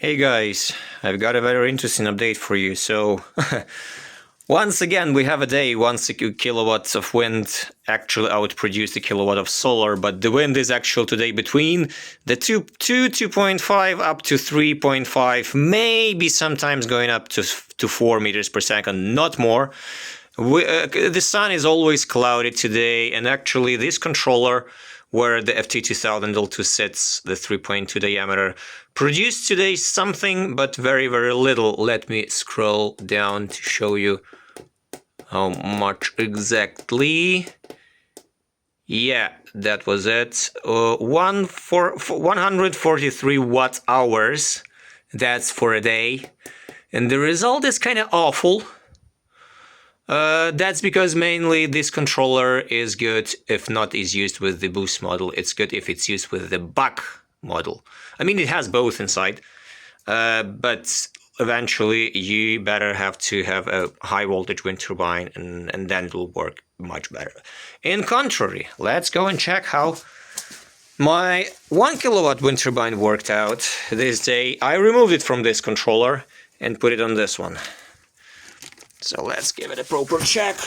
Hey guys, I've got a very interesting update for you. So, once again, we have a day once a kilowatts of wind actually outproduced a kilowatt of solar, but the wind is actually today between the 2.5 up to 3.5, maybe sometimes going up to 4 meters per second, not more. The sun is always cloudy today, and actually this controller, where the FT2000 L2 sits, the 3.2 diameter, produced today something, but very, very little. Let me scroll down to show you how much exactly. Yeah, that was it. 143 watt hours. That's for a day. And the result is kind of awful. That's because mainly this controller is good if not is used with the boost model. It's good if it's used with the buck model. I mean, it has both inside, but eventually you better have to have a high voltage wind turbine, and then it will work much better. In contrary, let's go and check how my 1 kilowatt wind turbine worked out this day. I removed it from this controller and put it on this one. So let's give it a proper check.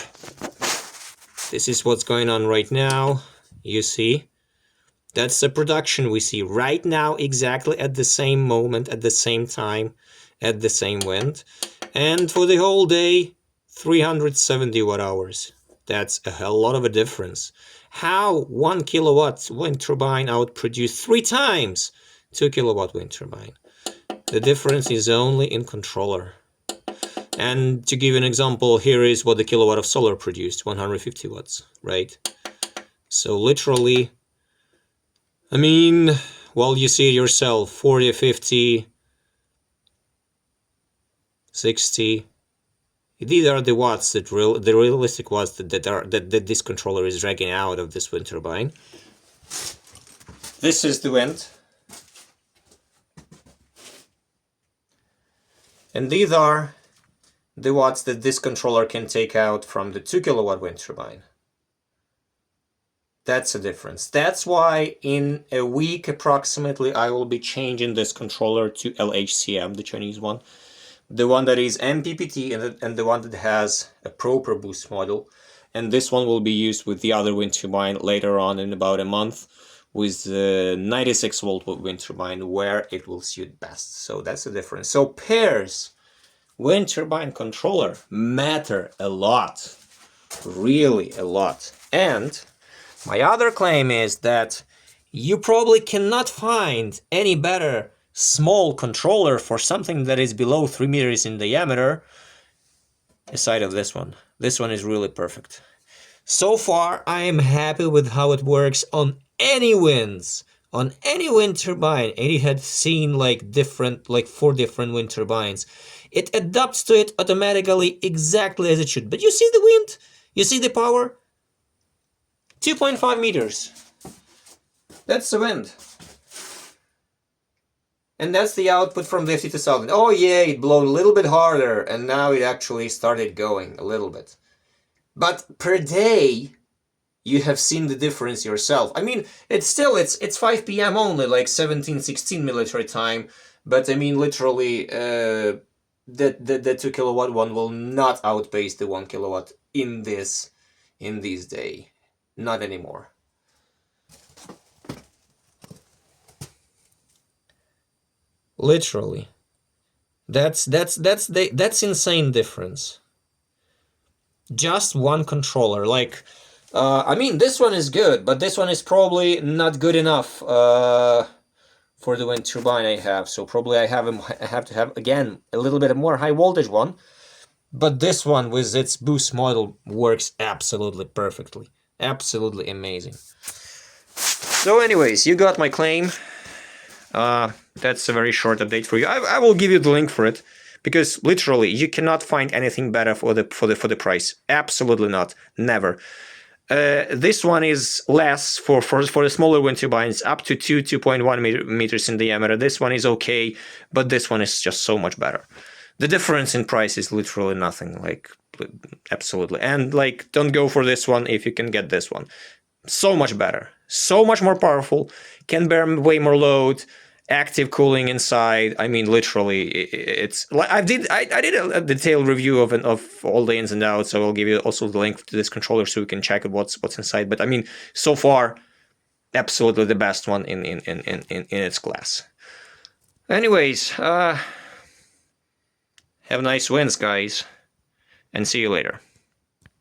This is what's going on right now. You see, that's the production we see right now, exactly at the same moment, at the same time, at the same wind. And for the whole day, 370 watt hours. That's a hell lot of a difference. How 1 kilowatt wind turbine outproduced 3 times 2 kilowatt wind turbine. The difference is only in controller. And to give an example, here is what the kilowatt of solar produced, 150 watts, right? So literally, I mean, well, you see it yourself, 40, 50, 60. These are the watts that the realistic watts that this controller is dragging out of this wind turbine. This is the wind. And these are the watts that this controller can take out from the 2 kilowatt wind turbine. That's the difference. That's why in a week approximately I will be changing this controller to LHCM, the Chinese one. The one that is MPPT and the one that has a proper boost model. And this one will be used with the other wind turbine later on in about a month with the 96 volt wind turbine where it will suit best. So that's the difference. So pairs wind turbine controller matter a lot, really a lot. And my other claim is that you probably cannot find any better small controller for something that is below 3 meters in diameter aside of this one. This one is really perfect. So far, I am happy with how it works on any winds. On any wind turbine, and it had seen like 4 different wind turbines. It adapts to it automatically exactly as it should. But you see the wind? You see the power? 2.5 meters. That's the wind. And that's the output from the FT2000. Oh yeah, it blew a little bit harder, and now it actually started going a little bit. But per day, you have seen the difference yourself. I mean, it's 5 p.m. only, like 17:16 military time. But I mean, literally, the 2 kilowatt one will not outpace the 1 kilowatt in this day. Not anymore. Literally. That's insane difference. Just one controller, like. I mean, this one is good, but this one is probably not good enough for the wind turbine I have. So probably I have to have, again, a little bit more high voltage one. But this one with its boost model works absolutely perfectly. Absolutely amazing. So anyways, you got my claim. That's a very short update for you. I will give you the link for it. Because literally, you cannot find anything better for the price. Absolutely not. Never. This one is less for the smaller wind turbines, up to 2.1 meters in diameter. This one is okay, but this one is just so much better. The difference in price is literally nothing, like, absolutely. And, like, don't go for this one if you can get this one. So much better, so much more powerful, can bear way more load, active cooling inside. I mean, literally, it's like I did a detailed review of all the ins and outs. So I'll give you also the link to this controller so you can check out what's inside. But I mean, so far, absolutely the best one in its class. Anyways, have nice wins, guys, and see you later.